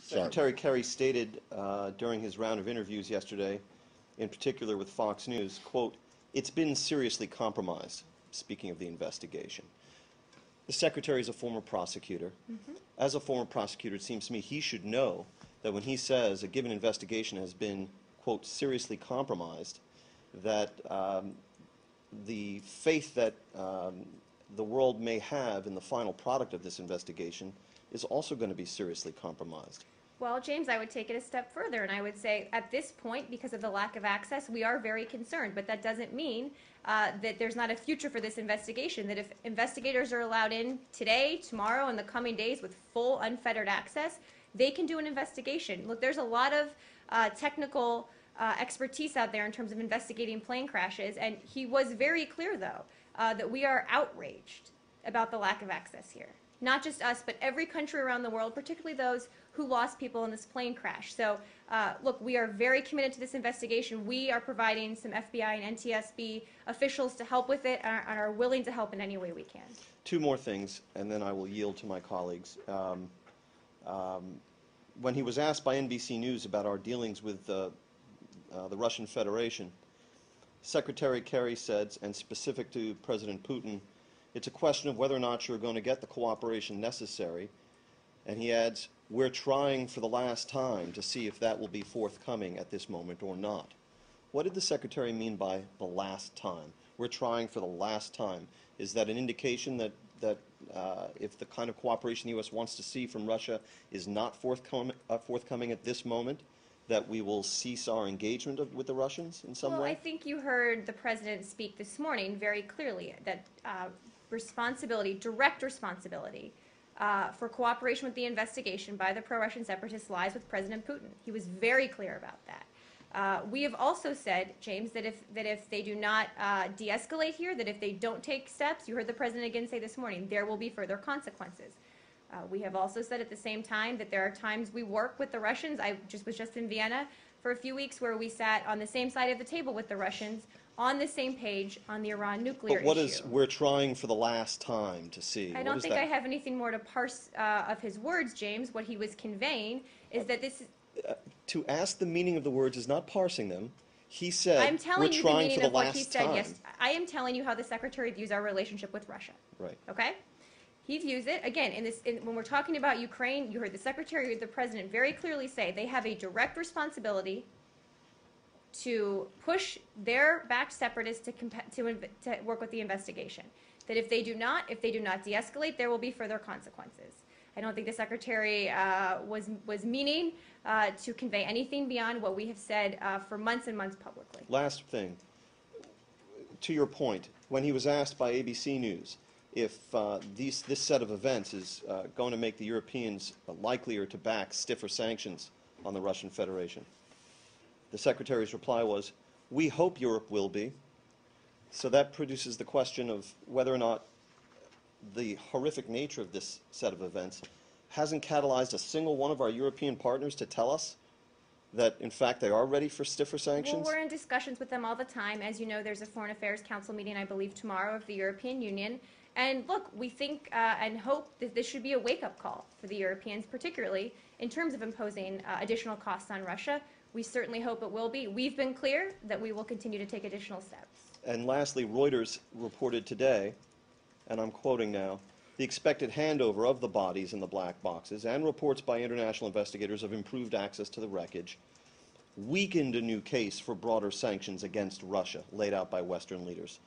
Secretary Kerry stated during his round of interviews yesterday, in particular with Fox News, quote, "It's been seriously compromised," speaking of the investigation. The Secretary is a former prosecutor. As a former prosecutor, it seems to me he should know that when he says a given investigation has been, quote, seriously compromised, that the faith that the world may have in the final product of this investigation is also going to be seriously compromised. Well, James, I would take it a step further, and I would say at this point, because of the lack of access, we are very concerned. But that doesn't mean that there's not a future for this investigation, that if investigators are allowed in today, tomorrow, and the coming days with full unfettered access, they can do an investigation. Look, there's a lot of technical expertise out there in terms of investigating plane crashes, and he was very clear, though, that we are outraged about the lack of access here. Not just us, but every country around the world, particularly those who lost people in this plane crash. So, look, we are very committed to this investigation. We are providing some FBI and NTSB officials to help with it and are willing to help in any way we can. Two more things, and then I will yield to my colleagues. When he was asked by NBC News about our dealings with the Russian Federation, Secretary Kerry said, and specific to President Putin, it's a question of whether or not you're going to get the cooperation necessary. And he adds, we're trying for the last time to see if that will be forthcoming at this moment or not. What did the Secretary mean by the last time? We're trying for the last time. Is that an indication that if the kind of cooperation the U.S. wants to see from Russia is not forthcoming at this moment, that we will cease our engagement with the Russians in some way? Well, I think you heard the President speak this morning very clearly that responsibility, direct responsibility, for cooperation with the investigation by the pro-Russian separatists lies with President Putin. He was very clear about that. We have also said, James, that if they do not de-escalate here, that if they don't take steps, you heard the President again say this morning, there will be further consequences. We have also said at the same time that there are times we work with the Russians. I was just in Vienna for a few weeks where we sat on the same side of the table with the Russians on the same page on the Iran nuclear issue. But what is we're trying for the last time to see? I don't think I have anything more to parse of his words, James. What he was conveying is that this is... to ask the meaning of the words is not parsing them. He said, I'm telling we're you trying the meaning for the of what last he said. time. Yes, I am telling you how the Secretary views our relationship with Russia. Right. Okay? He views it, again, when we're talking about Ukraine, you heard the Secretary, you heard the President very clearly say they have a direct responsibility to push their backed separatists to work with the investigation. That if they do not de-escalate, there will be further consequences. I don't think the Secretary was meaning to convey anything beyond what we have said for months and months publicly. Last thing, to your point, when he was asked by ABC News if this set of events is going to make the Europeans likelier to back stiffer sanctions on the Russian Federation, the Secretary's reply was, we hope Europe will be. So that produces the question of whether or not the horrific nature of this set of events hasn't catalyzed a single one of our European partners to tell us that, in fact, they are ready for stiffer sanctions? Well, we're in discussions with them all the time. As you know, there's a Foreign Affairs Council meeting, I believe, tomorrow of the European Union. And look, we think and hope that this should be a wake-up call for the Europeans, particularly in terms of imposing additional costs on Russia. We certainly hope it will be. We've been clear that we will continue to take additional steps. And lastly, Reuters reported today, and I'm quoting now, the expected handover of the bodies in the black boxes and reports by international investigators of improved access to the wreckage weakened a new case for broader sanctions against Russia laid out by Western leaders.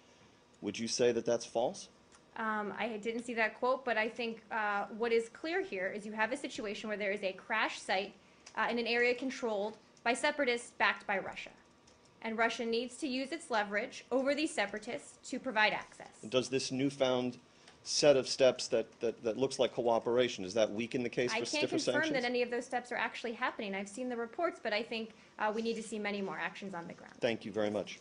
Would you say that that's false? I didn't see that quote, but I think what is clear here is you have a situation where there is a crash site in an area controlled by separatists backed by Russia. And Russia needs to use its leverage over these separatists to provide access. Does this newfound set of steps that looks like cooperation, does that weaken the case for stiffer sanctions? I can't confirm that any of those steps are actually happening. I've seen the reports, but I think we need to see many more actions on the ground. Thank you very much.